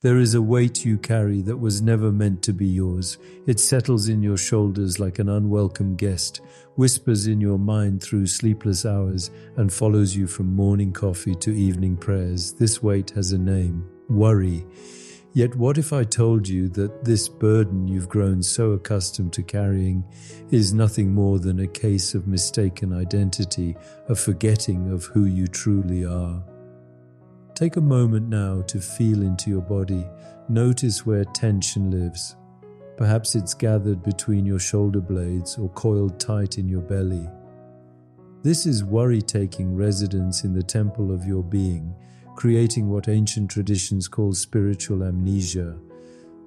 There is a weight you carry that was never meant to be yours. It settles in your shoulders like an unwelcome guest, whispers in your mind through sleepless hours, and follows you from morning coffee to evening prayers. This weight has a name: worry. Yet what if I told you that this burden you've grown so accustomed to carrying is nothing more than a case of mistaken identity, a forgetting of who you truly are? Take a moment now to feel into your body. Notice where tension lives. Perhaps it's gathered between your shoulder blades or coiled tight in your belly. This is worry taking residence in the temple of your being, creating what ancient traditions call spiritual amnesia,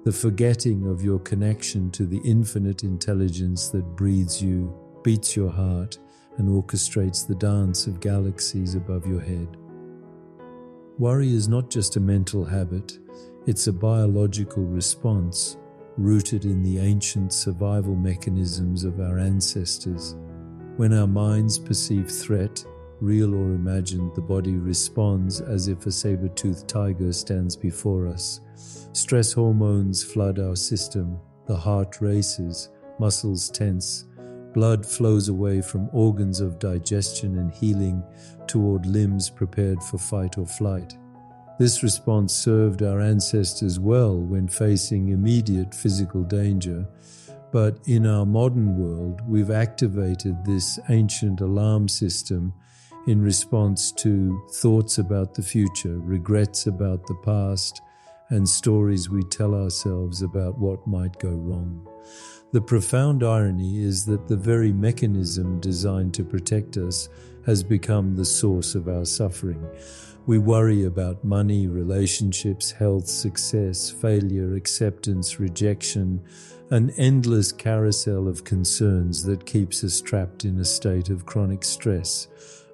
the forgetting of your connection to the infinite intelligence that breathes you, beats your heart, and orchestrates the dance of galaxies above your head. Worry is not just a mental habit, it's a biological response rooted in the ancient survival mechanisms of our ancestors. When our minds perceive threat, real or imagined, the body responds as if a saber-toothed tiger stands before us. Stress hormones flood our system, the heart races, muscles tense, blood flows away from organs of digestion and healing toward limbs prepared for fight or flight. This response served our ancestors well when facing immediate physical danger, but in our modern world, we've activated this ancient alarm system in response to thoughts about the future, regrets about the past, and stories we tell ourselves about what might go wrong. The profound irony is that the very mechanism designed to protect us has become the source of our suffering. We worry about money, relationships, health, success, failure, acceptance, rejection, an endless carousel of concerns that keeps us trapped in a state of chronic stress.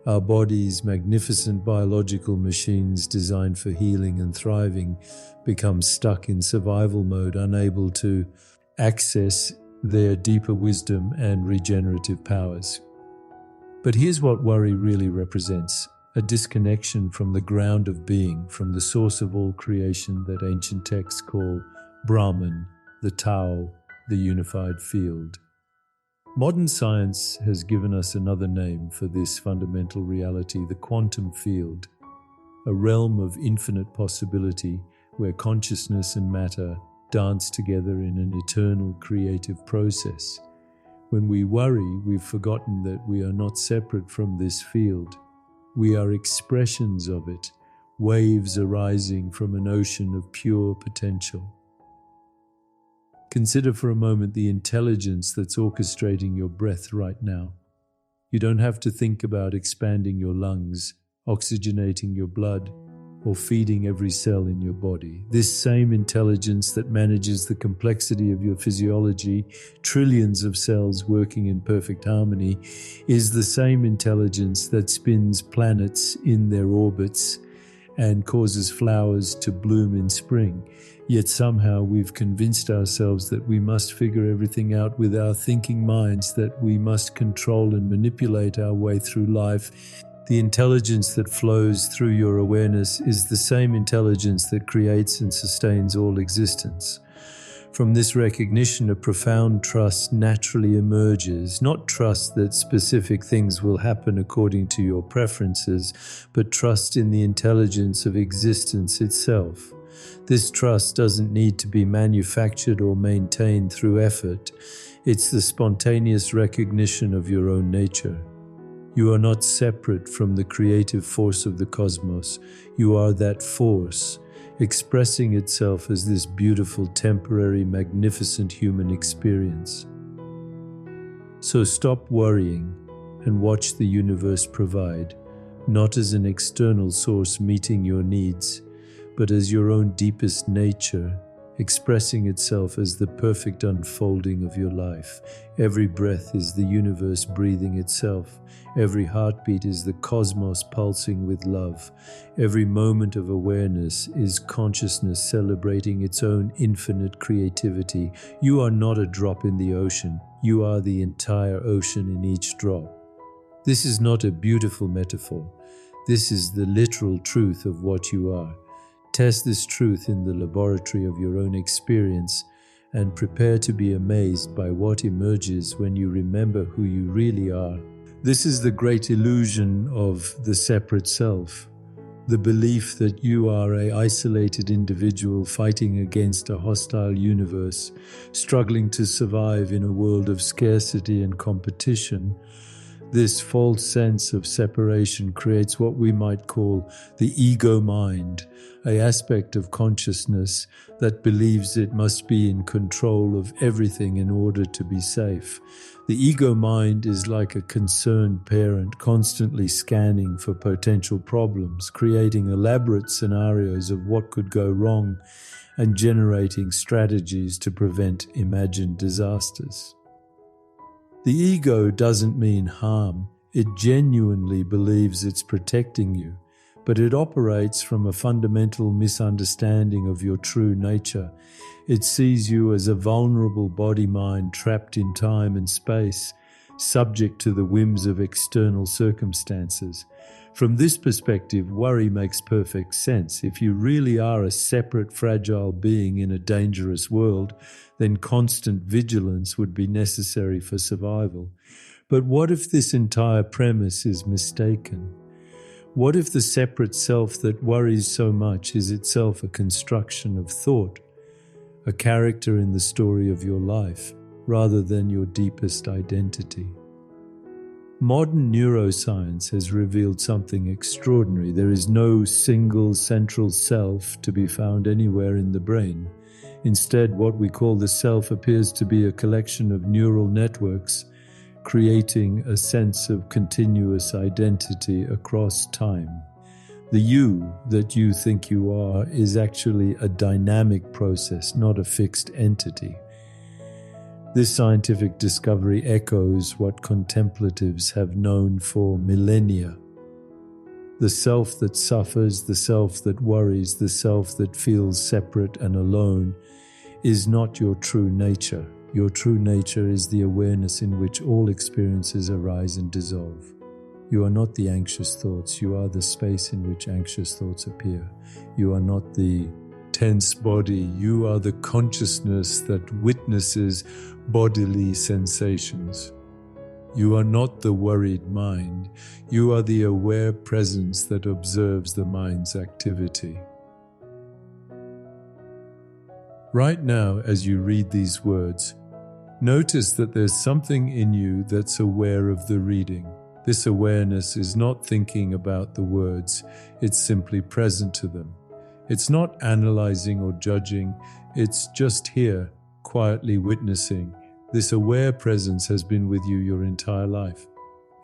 Our bodies, magnificent biological machines designed for healing and thriving, become stuck in survival mode, unable to access their deeper wisdom and regenerative powers. But here's what worry really represents: a disconnection from the ground of being, from the source of all creation that ancient texts call Brahman, the Tao, the unified field. Modern science has given us another name for this fundamental reality: the quantum field, a realm of infinite possibility where consciousness and matter dance together in an eternal creative process. When we worry, we've forgotten that we are not separate from this field. We are expressions of it, waves arising from an ocean of pure potential. Consider for a moment the intelligence that's orchestrating your breath right now. You don't have to think about expanding your lungs, oxygenating your blood, or feeding every cell in your body. This same intelligence that manages the complexity of your physiology, trillions of cells working in perfect harmony, is the same intelligence that spins planets in their orbits and causes flowers to bloom in spring. Yet somehow we've convinced ourselves that we must figure everything out with our thinking minds, that we must control and manipulate our way through life. The intelligence that flows through your awareness is the same intelligence that creates and sustains all existence. From this recognition, a profound trust naturally emerges, not trust that specific things will happen according to your preferences, but trust in the intelligence of existence itself. This trust doesn't need to be manufactured or maintained through effort. It's the spontaneous recognition of your own nature. You are not separate from the creative force of the cosmos. You are that force, expressing itself as this beautiful, temporary, magnificent human experience. So stop worrying and watch the universe provide, not as an external source meeting your needs, but as your own deepest nature, expressing itself as the perfect unfolding of your life. Every breath is the universe breathing itself. Every heartbeat is the cosmos pulsing with love. Every moment of awareness is consciousness celebrating its own infinite creativity. You are not a drop in the ocean. You are the entire ocean in each drop. This is not a beautiful metaphor. This is the literal truth of what you are. Test this truth in the laboratory of your own experience and prepare to be amazed by what emerges when you remember who you really are. This is the great illusion of the separate self, the belief that you are an isolated individual fighting against a hostile universe, struggling to survive in a world of scarcity and competition. This false sense of separation creates what we might call the ego mind, an aspect of consciousness that believes it must be in control of everything in order to be safe. The ego mind is like a concerned parent constantly scanning for potential problems, creating elaborate scenarios of what could go wrong and generating strategies to prevent imagined disasters. The ego doesn't mean harm. It genuinely believes it's protecting you, but it operates from a fundamental misunderstanding of your true nature. It sees you as a vulnerable body-mind trapped in time and space, subject to the whims of external circumstances. From this perspective, worry makes perfect sense. If you really are a separate, fragile being in a dangerous world, then constant vigilance would be necessary for survival. But what if this entire premise is mistaken? What if the separate self that worries so much is itself a construction of thought, a character in the story of your life, rather than your deepest identity? Modern neuroscience has revealed something extraordinary. There is no single central self to be found anywhere in the brain. Instead, what we call the self appears to be a collection of neural networks, creating a sense of continuous identity across time. The you that you think you are is actually a dynamic process, not a fixed entity. This scientific discovery echoes what contemplatives have known for millennia. The self that suffers, the self that worries, the self that feels separate and alone is not your true nature. Your true nature is the awareness in which all experiences arise and dissolve. You are not the anxious thoughts. You are the space in which anxious thoughts appear. You are not the tense body. You are the consciousness that witnesses bodily sensations. You are not the worried mind. You are the aware presence that observes the mind's activity. Right now, as you read these words, notice that there's something in you that's aware of the reading. This awareness is not thinking about the words, it's simply present to them. It's not analyzing or judging, it's just here, quietly witnessing. This aware presence has been with you your entire life.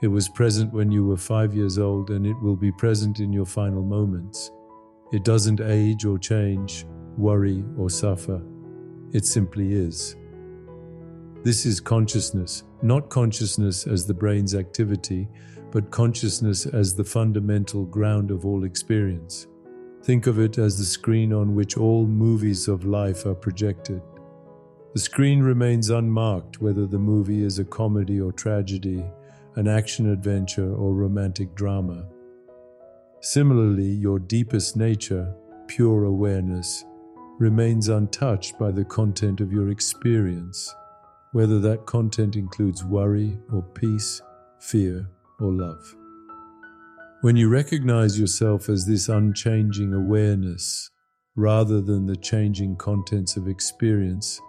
It was present when you were 5 years old, and it will be present in your final moments. It doesn't age or change, worry or suffer. It simply is. This is consciousness, not consciousness as the brain's activity, but consciousness as the fundamental ground of all experience. Think of it as the screen on which all movies of life are projected. The screen remains unmarked whether the movie is a comedy or tragedy, an action-adventure or romantic drama. Similarly, your deepest nature, pure awareness, remains untouched by the content of your experience, whether that content includes worry or peace, fear or love. When you recognize yourself as this unchanging awareness, rather than the changing contents of experience,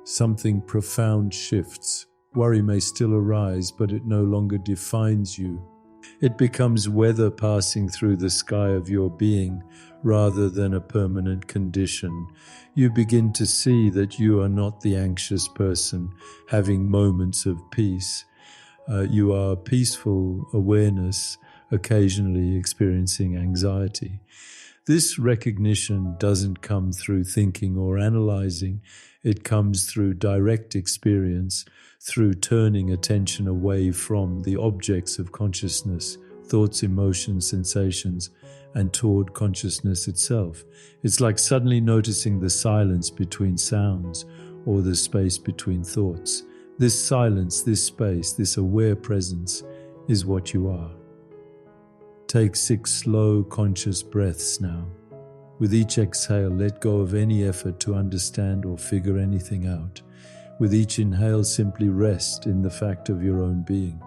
something profound shifts. Worry may still arise, but it no longer defines you. It becomes weather passing through the sky of your being, rather than a permanent condition. You begin to see that you are not the anxious person having moments of peace. You are peaceful awareness, occasionally experiencing anxiety. This recognition doesn't come through thinking or analyzing. It comes through direct experience, through turning attention away from the objects of consciousness, thoughts, emotions, sensations, and toward consciousness itself. It's like suddenly noticing the silence between sounds or the space between thoughts. This silence, this space, this aware presence is what you are. Take 6 slow, conscious breaths now. With each exhale, let go of any effort to understand or figure anything out. With each inhale, simply rest in the fact of your own being.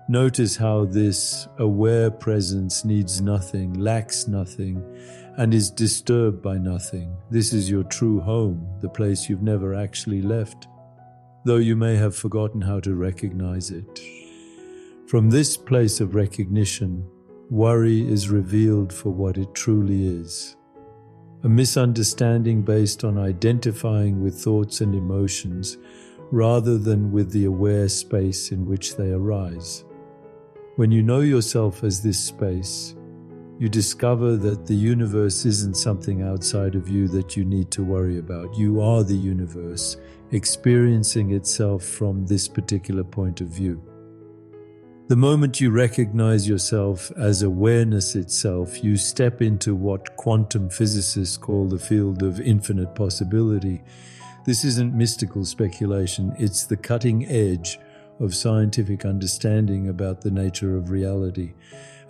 Notice how this aware presence needs nothing, lacks nothing, and is disturbed by nothing. This is your true home, the place you've never actually left, though you may have forgotten how to recognize it. From this place of recognition, worry is revealed for what it truly is. A misunderstanding based on identifying with thoughts and emotions rather than with the aware space in which they arise. When you know yourself as this space, you discover that the universe isn't something outside of you that you need to worry about. You are the universe, experiencing itself from this particular point of view. The moment you recognize yourself as awareness itself, you step into what quantum physicists call the field of infinite possibility. This isn't mystical speculation, it's the cutting edge of scientific understanding about the nature of reality.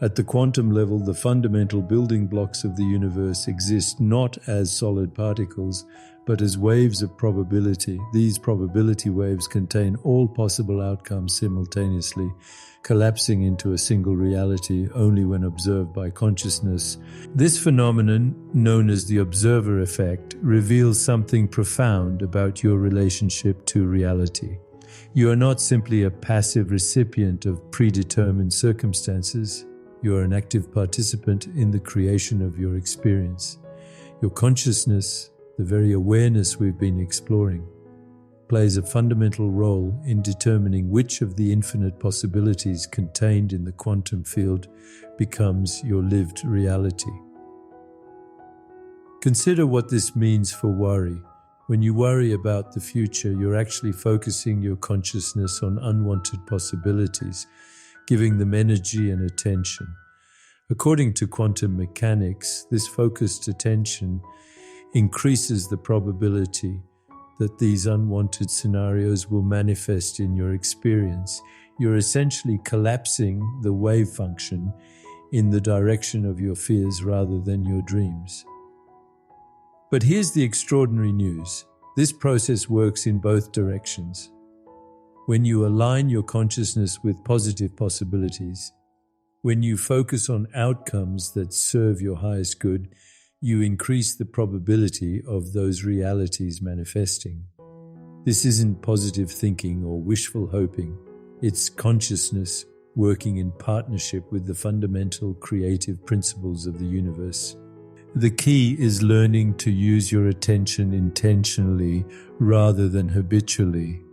At the quantum level, the fundamental building blocks of the universe exist not as solid particles, but as waves of probability. These probability waves contain all possible outcomes simultaneously, collapsing into a single reality only when observed by consciousness. This phenomenon, known as the observer effect, reveals something profound about your relationship to reality. You are not simply a passive recipient of predetermined circumstances. You are an active participant in the creation of your experience. Your consciousness, the very awareness we've been exploring, plays a fundamental role in determining which of the infinite possibilities contained in the quantum field becomes your lived reality. Consider what this means for worry. When you worry about the future, you're actually focusing your consciousness on unwanted possibilities, giving them energy and attention. According to quantum mechanics, this focused attention increases the probability that these unwanted scenarios will manifest in your experience. You're essentially collapsing the wave function in the direction of your fears rather than your dreams. But here's the extraordinary news. This process works in both directions. When you align your consciousness with positive possibilities, when you focus on outcomes that serve your highest good, you increase the probability of those realities manifesting. This isn't positive thinking or wishful hoping. It's consciousness working in partnership with the fundamental creative principles of the universe. The key is learning to use your attention intentionally rather than habitually.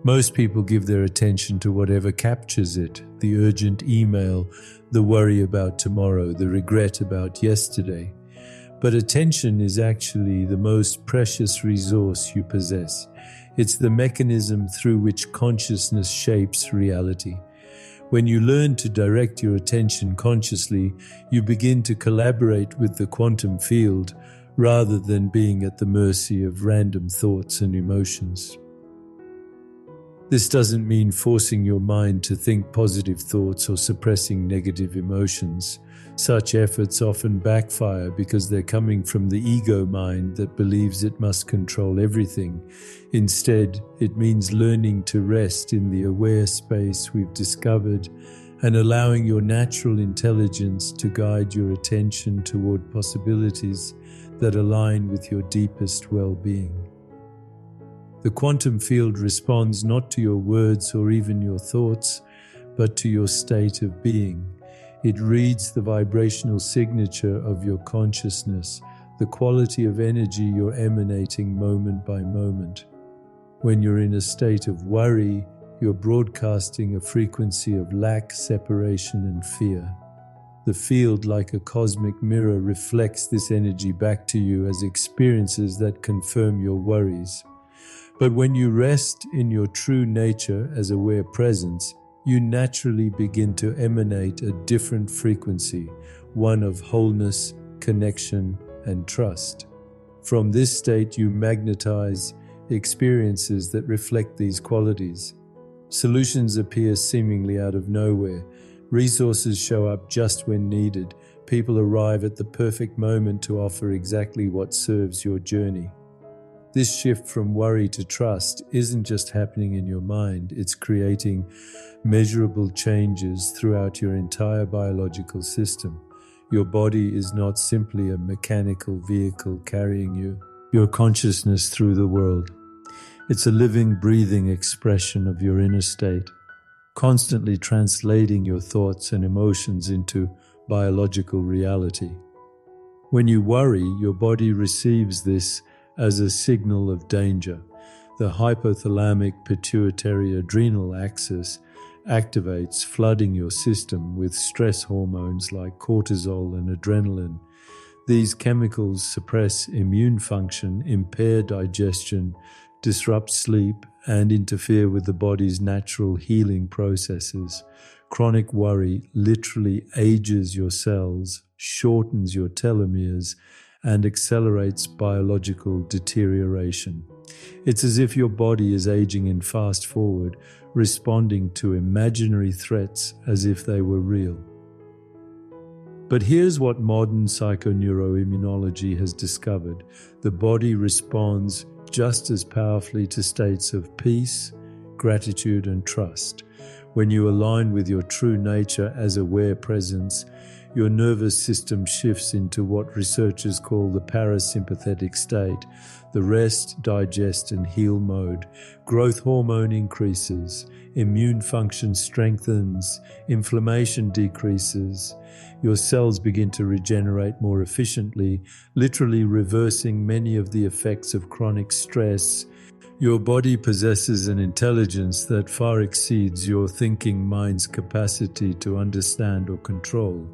Most people give their attention to whatever captures it, the urgent email, the worry about tomorrow, the regret about yesterday. But attention is actually the most precious resource you possess. It's the mechanism through which consciousness shapes reality. When you learn to direct your attention consciously, you begin to collaborate with the quantum field rather than being at the mercy of random thoughts and emotions. This doesn't mean forcing your mind to think positive thoughts or suppressing negative emotions. Such efforts often backfire because they're coming from the ego mind that believes it must control everything. Instead, it means learning to rest in the aware space we've discovered and allowing your natural intelligence to guide your attention toward possibilities that align with your deepest well-being. The quantum field responds not to your words or even your thoughts, but to your state of being. It reads the vibrational signature of your consciousness, the quality of energy you're emanating moment by moment. When you're in a state of worry, you're broadcasting a frequency of lack, separation, and fear. The field, like a cosmic mirror, reflects this energy back to you as experiences that confirm your worries. But when you rest in your true nature as aware presence, you naturally begin to emanate a different frequency, one of wholeness, connection, and trust. From this state, you magnetize experiences that reflect these qualities. Solutions appear seemingly out of nowhere. Resources show up just when needed. people arrive at the perfect moment to offer exactly what serves your journey. This shift from worry to trust isn't just happening in your mind, it's creating measurable changes throughout your entire biological system. Your body is not simply a mechanical vehicle carrying your consciousness through the world. It's a living, breathing expression of your inner state, constantly translating your thoughts and emotions into biological reality. When you worry, your body receives this as a signal of danger. The hypothalamic pituitary adrenal axis activates, flooding your system with stress hormones like cortisol and adrenaline. These chemicals suppress immune function, impair digestion, disrupt sleep, and interfere with the body's natural healing processes. Chronic worry literally ages your cells, shortens your telomeres, and accelerates biological deterioration. It's as if your body is aging in fast forward, responding to imaginary threats as if they were real. But here's what modern psychoneuroimmunology has discovered. The body responds just as powerfully to states of peace, gratitude, and trust. When you align with your true nature as aware presence, your nervous system shifts into what researchers call the parasympathetic state, the rest, digest, and heal mode. Growth hormone increases, immune function strengthens, inflammation decreases. Your cells begin to regenerate more efficiently, literally reversing many of the effects of chronic stress. Your body possesses an intelligence that far exceeds your thinking mind's capacity to understand or control.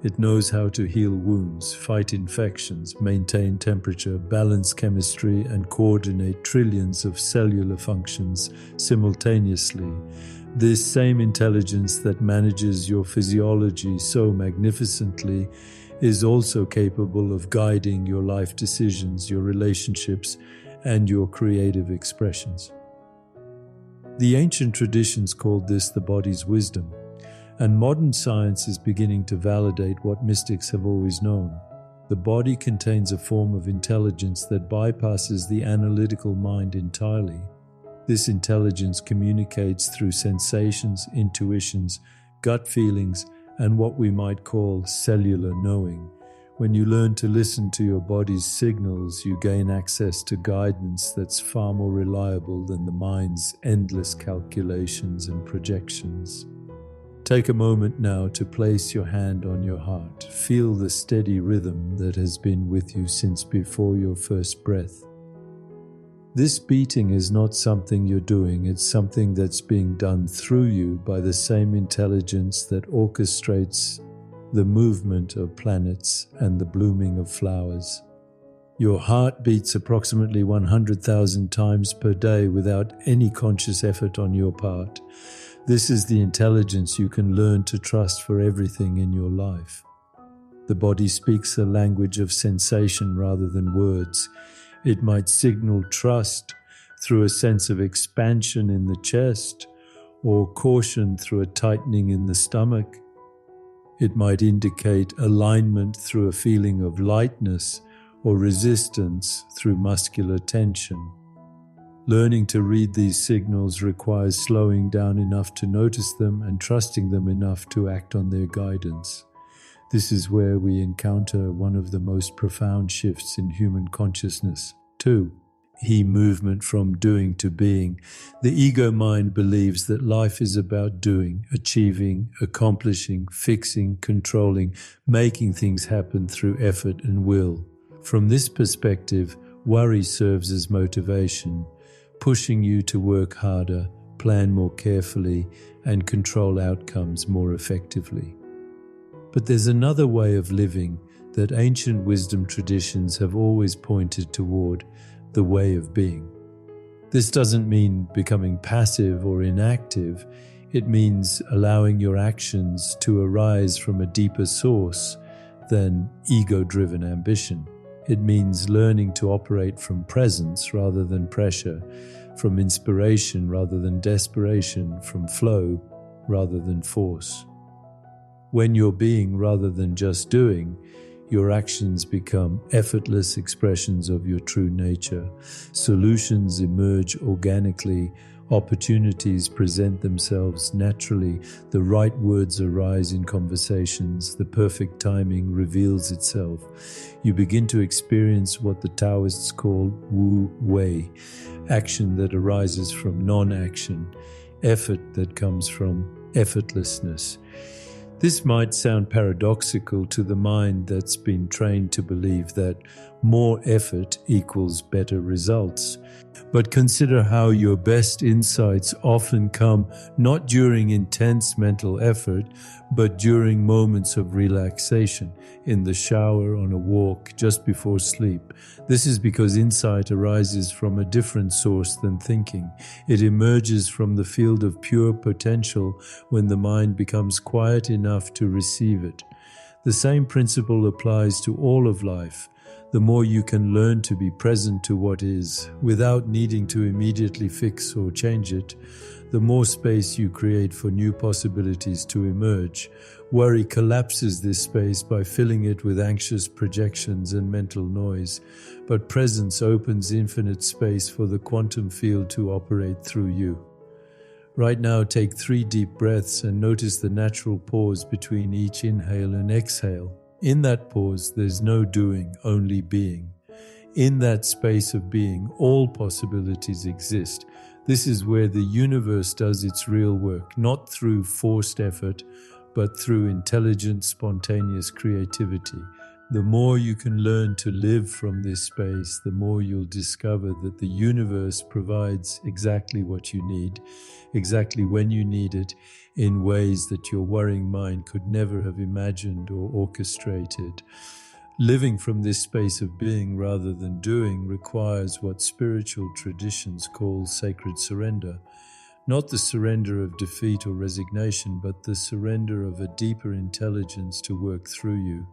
It knows how to heal wounds, fight infections, maintain temperature, balance chemistry, and coordinate trillions of cellular functions simultaneously. This same intelligence that manages your physiology so magnificently is also capable of guiding your life decisions, your relationships, and your creative expressions. The ancient traditions called this the body's wisdom, and modern science is beginning to validate what mystics have always known. The body contains a form of intelligence that bypasses the analytical mind entirely. This intelligence communicates through sensations, intuitions, gut feelings, and what we might call cellular knowing. When you learn to listen to your body's signals, you gain access to guidance that's far more reliable than the mind's endless calculations and projections. Take a moment now to place your hand on your heart. Feel the steady rhythm that has been with you since before your first breath. This beating is not something you're doing, it's something that's being done through you by the same intelligence that orchestrates the movement of planets and the blooming of flowers. Your heart beats approximately 100,000 times per day without any conscious effort on your part. This is the intelligence you can learn to trust for everything in your life. The body speaks a language of sensation rather than words. It might signal trust through a sense of expansion in the chest, or caution through a tightening in the stomach. It might indicate alignment through a feeling of lightness, or resistance through muscular tension. Learning to read these signals requires slowing down enough to notice them and trusting them enough to act on their guidance. This is where we encounter one of the most profound shifts in human consciousness. 2. Movement from doing to being. The ego mind believes that life is about doing, achieving, accomplishing, fixing, controlling, making things happen through effort and will. From this perspective, worry serves as motivation, pushing you to work harder, plan more carefully, and control outcomes more effectively. But there's another way of living that ancient wisdom traditions have always pointed toward, the way of being. This doesn't mean becoming passive or inactive. It means allowing your actions to arise from a deeper source than ego-driven ambition. It means learning to operate from presence rather than pressure, from inspiration rather than desperation, from flow rather than force. When you're being rather than just doing, your actions become effortless expressions of your true nature. Solutions emerge organically. Opportunities present themselves naturally. The right words arise in conversations. The perfect timing reveals itself. You begin to experience what the Taoists call Wu Wei, action that arises from non-action, effort that comes from effortlessness. This might sound paradoxical to the mind that's been trained to believe that more effort equals better results. But consider how your best insights often come not during intense mental effort, but during moments of relaxation, in the shower, on a walk, just before sleep. This is because insight arises from a different source than thinking. It emerges from the field of pure potential when the mind becomes quiet enough to receive it. The same principle applies to all of life. The more you can learn to be present to what is, without needing to immediately fix or change it, the more space you create for new possibilities to emerge. Worry collapses this space by filling it with anxious projections and mental noise, but presence opens infinite space for the quantum field to operate through you. Right now, take 3 deep breaths and notice the natural pause between each inhale and exhale. In that pause, there's no doing, only being. In that space of being, all possibilities exist. This is where the universe does its real work, not through forced effort, but through intelligent, spontaneous creativity. The more you can learn to live from this space, the more you'll discover that the universe provides exactly what you need, exactly when you need it, in ways that your worrying mind could never have imagined or orchestrated. Living from this space of being rather than doing requires what spiritual traditions call sacred surrender. Not the surrender of defeat or resignation, but the surrender of a deeper intelligence to work through you.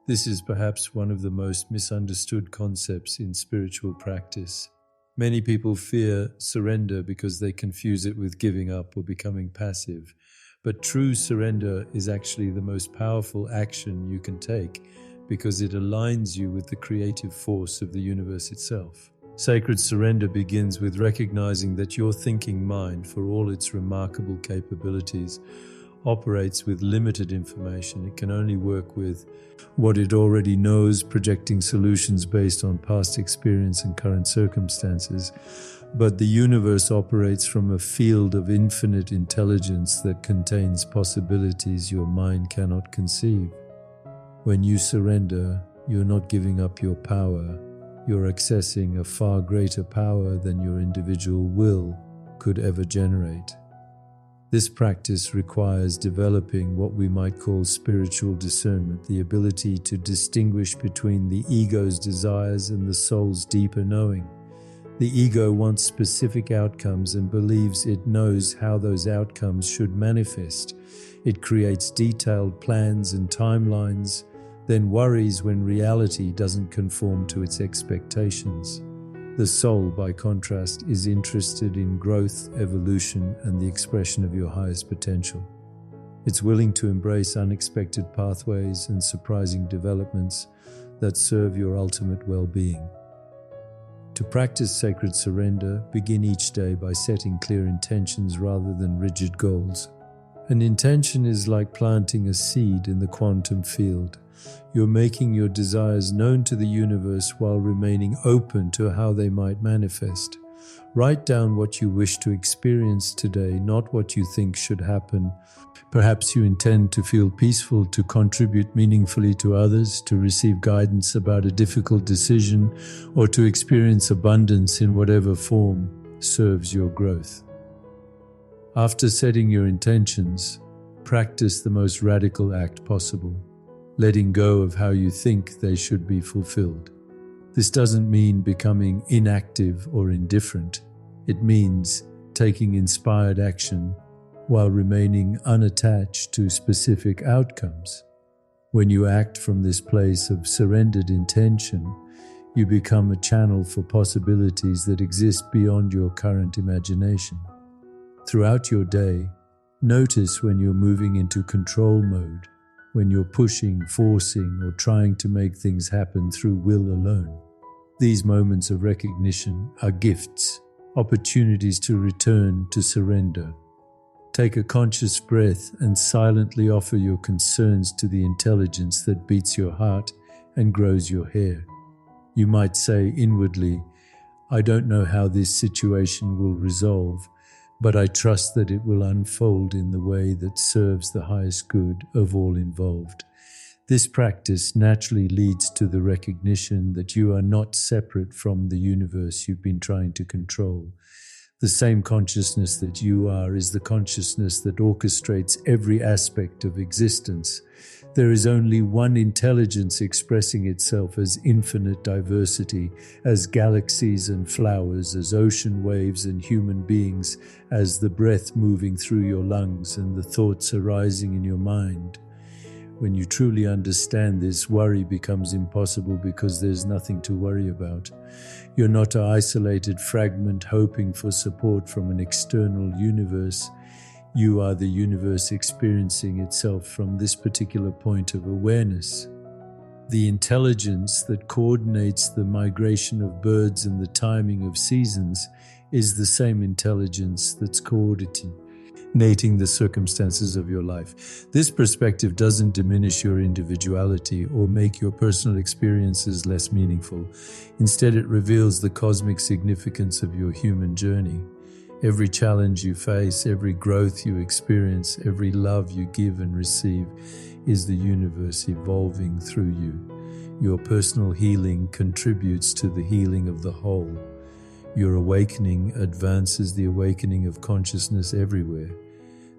This is perhaps one of the most misunderstood concepts in spiritual practice. Many people fear surrender because they confuse it with giving up or becoming passive. But true surrender is actually the most powerful action you can take because it aligns you with the creative force of the universe itself. Sacred surrender begins with recognizing that your thinking mind, for all its remarkable capabilities, operates with limited information. It can only work with what it already knows, projecting solutions based on past experience and current circumstances. But the universe operates from a field of infinite intelligence that contains possibilities your mind cannot conceive. When you surrender, you're not giving up your power. You're accessing a far greater power than your individual will could ever generate. This practice requires developing what we might call spiritual discernment, the ability to distinguish between the ego's desires and the soul's deeper knowing. The ego wants specific outcomes and believes it knows how those outcomes should manifest. It creates detailed plans and timelines, then worries when reality doesn't conform to its expectations. The soul, by contrast, is interested in growth, evolution, and the expression of your highest potential. It's willing to embrace unexpected pathways and surprising developments that serve your ultimate well-being. To practice sacred surrender, begin each day by setting clear intentions rather than rigid goals. An intention is like planting a seed in the quantum field. You're making your desires known to the universe while remaining open to how they might manifest. Write down what you wish to experience today, not what you think should happen. Perhaps you intend to feel peaceful, to contribute meaningfully to others, to receive guidance about a difficult decision, or to experience abundance in whatever form serves your growth. After setting your intentions, practice the most radical act possible, letting go of how you think they should be fulfilled. This doesn't mean becoming inactive or indifferent. It means taking inspired action while remaining unattached to specific outcomes. When you act from this place of surrendered intention, you become a channel for possibilities that exist beyond your current imagination. Throughout your day, Notice when you're moving into control mode, when you're pushing, forcing, or trying to make things happen through will alone. These moments of recognition are gifts, opportunities to return, to surrender. Take a conscious breath and silently offer your concerns to the intelligence that beats your heart and grows your hair. You might say inwardly, I don't know how this situation will resolve, but I trust that it will unfold in the way that serves the highest good of all involved. This practice naturally leads to the recognition that you are not separate from the universe you've been trying to control. The same consciousness that you are is the consciousness that orchestrates every aspect of existence. There is only one intelligence expressing itself as infinite diversity, as galaxies and flowers, as ocean waves and human beings, as the breath moving through your lungs and the thoughts arising in your mind. When you truly understand this, worry becomes impossible because there's nothing to worry about. You're not an isolated fragment hoping for support from an external universe. You are the universe experiencing itself from this particular point of awareness. The intelligence that coordinates the migration of birds and the timing of seasons is the same intelligence that's coordinating the circumstances of your life. This perspective doesn't diminish your individuality or make your personal experiences less meaningful. Instead, it reveals the cosmic significance of your human journey. Every challenge you face, every growth you experience, every love you give and receive is the universe evolving through you. Your personal healing contributes to the healing of the whole. Your awakening advances the awakening of consciousness everywhere.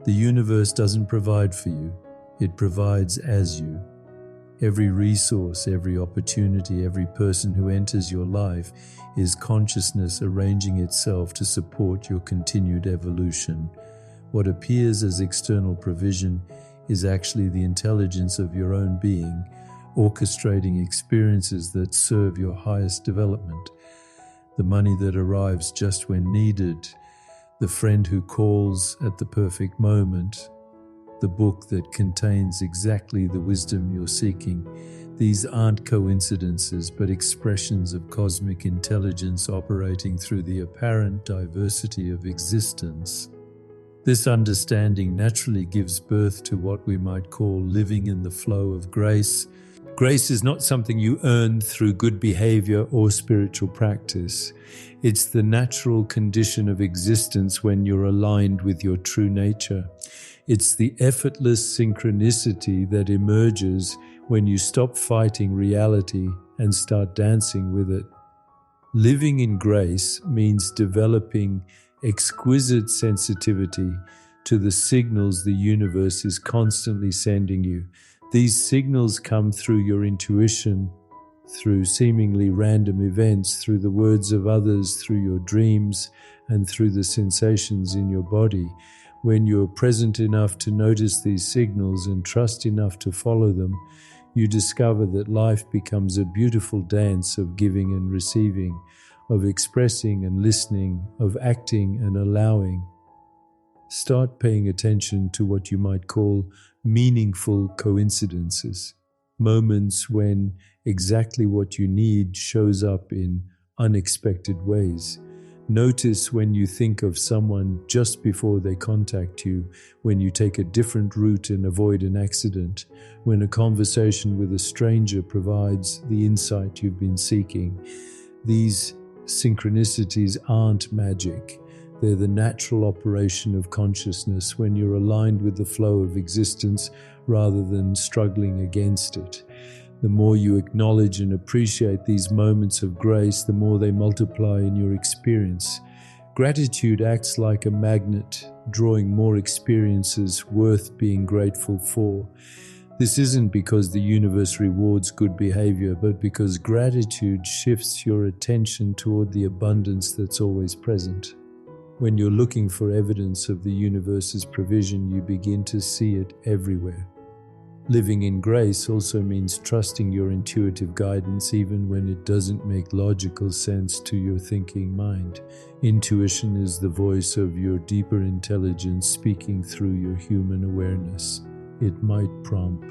The universe doesn't provide for you, it provides as you. Every resource, every opportunity, every person who enters your life is consciousness arranging itself to support your continued evolution. What appears as external provision is actually the intelligence of your own being, orchestrating experiences that serve your highest development. The money that arrives just when needed, the friend who calls at the perfect moment, the book that contains exactly the wisdom you're seeking. These aren't coincidences, but expressions of cosmic intelligence operating through the apparent diversity of existence. This understanding naturally gives birth to what we might call living in the flow of grace. Grace is not something you earn through good behavior or spiritual practice. It's the natural condition of existence when you're aligned with your true nature. It's the effortless synchronicity that emerges when you stop fighting reality and start dancing with it. Living in grace means developing exquisite sensitivity to the signals the universe is constantly sending you. These signals come through your intuition, through seemingly random events, through the words of others, through your dreams, and through the sensations in your body. When you're present enough to notice these signals and trust enough to follow them, you discover that life becomes a beautiful dance of giving and receiving, of expressing and listening, of acting and allowing. Start paying attention to what you might call meaningful coincidences, moments when exactly what you need shows up in unexpected ways. Notice when you think of someone just before they contact you, when you take a different route and avoid an accident, when a conversation with a stranger provides the insight you've been seeking. These synchronicities aren't magic. They're the natural operation of consciousness when you're aligned with the flow of existence rather than struggling against it. The more you acknowledge and appreciate these moments of grace, the more they multiply in your experience. Gratitude acts like a magnet, drawing more experiences worth being grateful for. This isn't because the universe rewards good behavior, but because gratitude shifts your attention toward the abundance that's always present. When you're looking for evidence of the universe's provision, you begin to see it everywhere. Living in grace also means trusting your intuitive guidance even when it doesn't make logical sense to your thinking mind. Intuition is the voice of your deeper intelligence speaking through your human awareness. It might prompt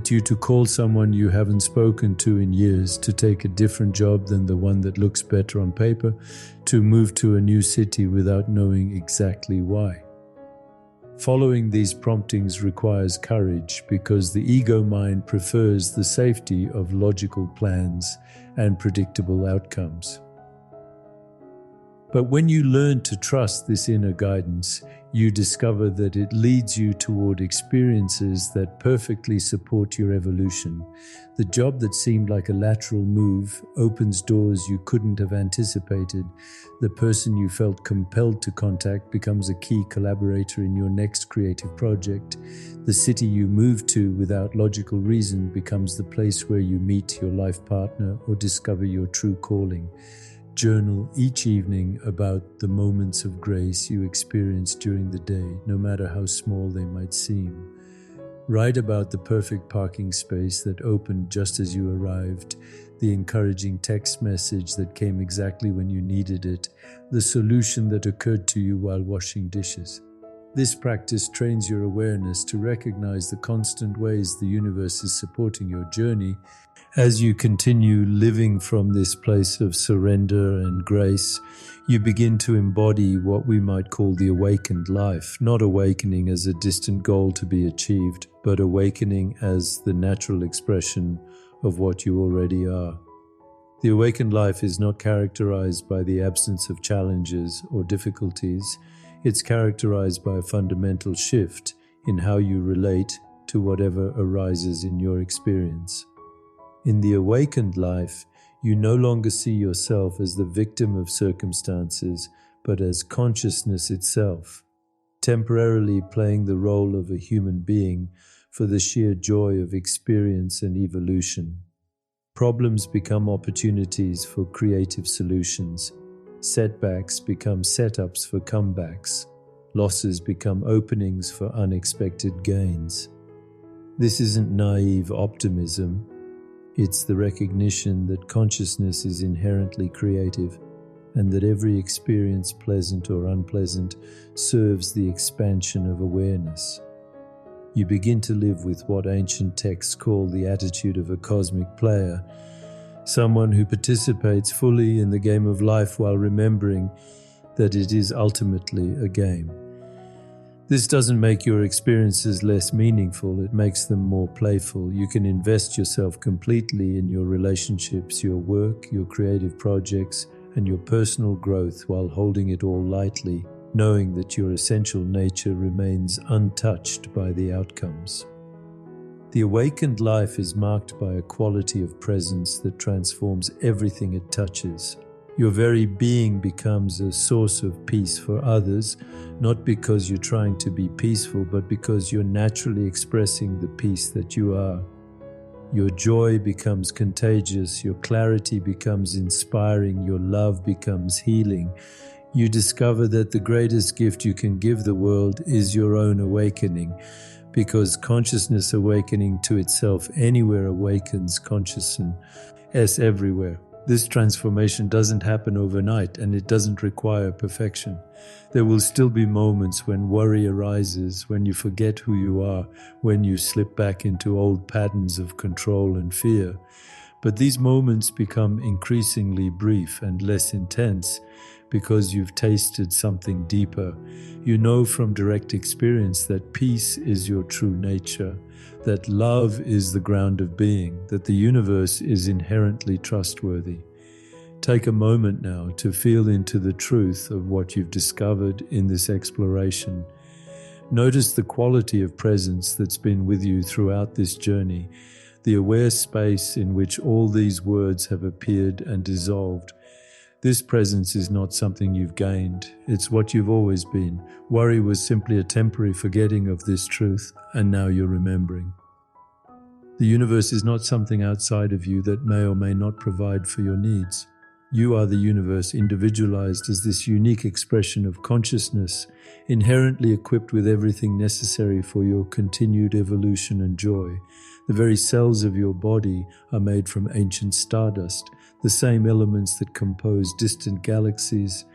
you to call someone you haven't spoken to in years, to take a different job than the one that looks better on paper, to move to a new city without knowing exactly why. Following these promptings requires courage because the ego mind prefers the safety of logical plans and predictable outcomes. But when you learn to trust this inner guidance, you discover that it leads you toward experiences that perfectly support your evolution. The job that seemed like a lateral move opens doors you couldn't have anticipated. The person you felt compelled to contact becomes a key collaborator in your next creative project. The city you move to without logical reason becomes the place where you meet your life partner or discover your true calling. Journal each evening about the moments of grace you experience during the day, no matter how small they might seem. Write about the perfect parking space that opened just as you arrived, the encouraging text message that came exactly when you needed it, the solution that occurred to you while washing dishes. This practice trains your awareness to recognize the constant ways the universe is supporting your journey. As you continue living from this place of surrender and grace, you begin to embody what we might call the awakened life, not awakening as a distant goal to be achieved, but awakening as the natural expression of what you already are. The awakened life is not characterized by the absence of challenges or difficulties. It's characterized by a fundamental shift in how you relate to whatever arises in your experience. In the awakened life, you no longer see yourself as the victim of circumstances, but as consciousness itself, temporarily playing the role of a human being for the sheer joy of experience and evolution. Problems become opportunities for creative solutions. Setbacks become setups for comebacks. Losses become openings for unexpected gains. This isn't naive optimism. It's the recognition that consciousness is inherently creative and that every experience, pleasant or unpleasant, serves the expansion of awareness. You begin to live with what ancient texts call the attitude of a cosmic player, someone who participates fully in the game of life while remembering that it is ultimately a game. This doesn't make your experiences less meaningful, it makes them more playful. You can invest yourself completely in your relationships, your work, your creative projects, and your personal growth while holding it all lightly, knowing that your essential nature remains untouched by the outcomes. The awakened life is marked by a quality of presence that transforms everything it touches. Your very being becomes a source of peace for others, not because you're trying to be peaceful, but because you're naturally expressing the peace that you are. Your joy becomes contagious, your clarity becomes inspiring, your love becomes healing. You discover that the greatest gift you can give the world is your own awakening, because consciousness awakening to itself anywhere awakens consciousness everywhere. This transformation doesn't happen overnight, and it doesn't require perfection. There will still be moments when worry arises, when you forget who you are, when you slip back into old patterns of control and fear. But these moments become increasingly brief and less intense because you've tasted something deeper. You know from direct experience that peace is your true nature, that love is the ground of being, that the universe is inherently trustworthy. Take a moment now to feel into the truth of what you've discovered in this exploration. Notice the quality of presence that's been with you throughout this journey, the aware space in which all these words have appeared and dissolved. This presence is not something you've gained, it's what you've always been. Worry was simply a temporary forgetting of this truth, and now you're remembering. The universe is not something outside of you that may or may not provide for your needs. You are the universe individualized as this unique expression of consciousness, inherently equipped with everything necessary for your continued evolution and joy. The very cells of your body are made from ancient stardust, the same elements that compose distant galaxies.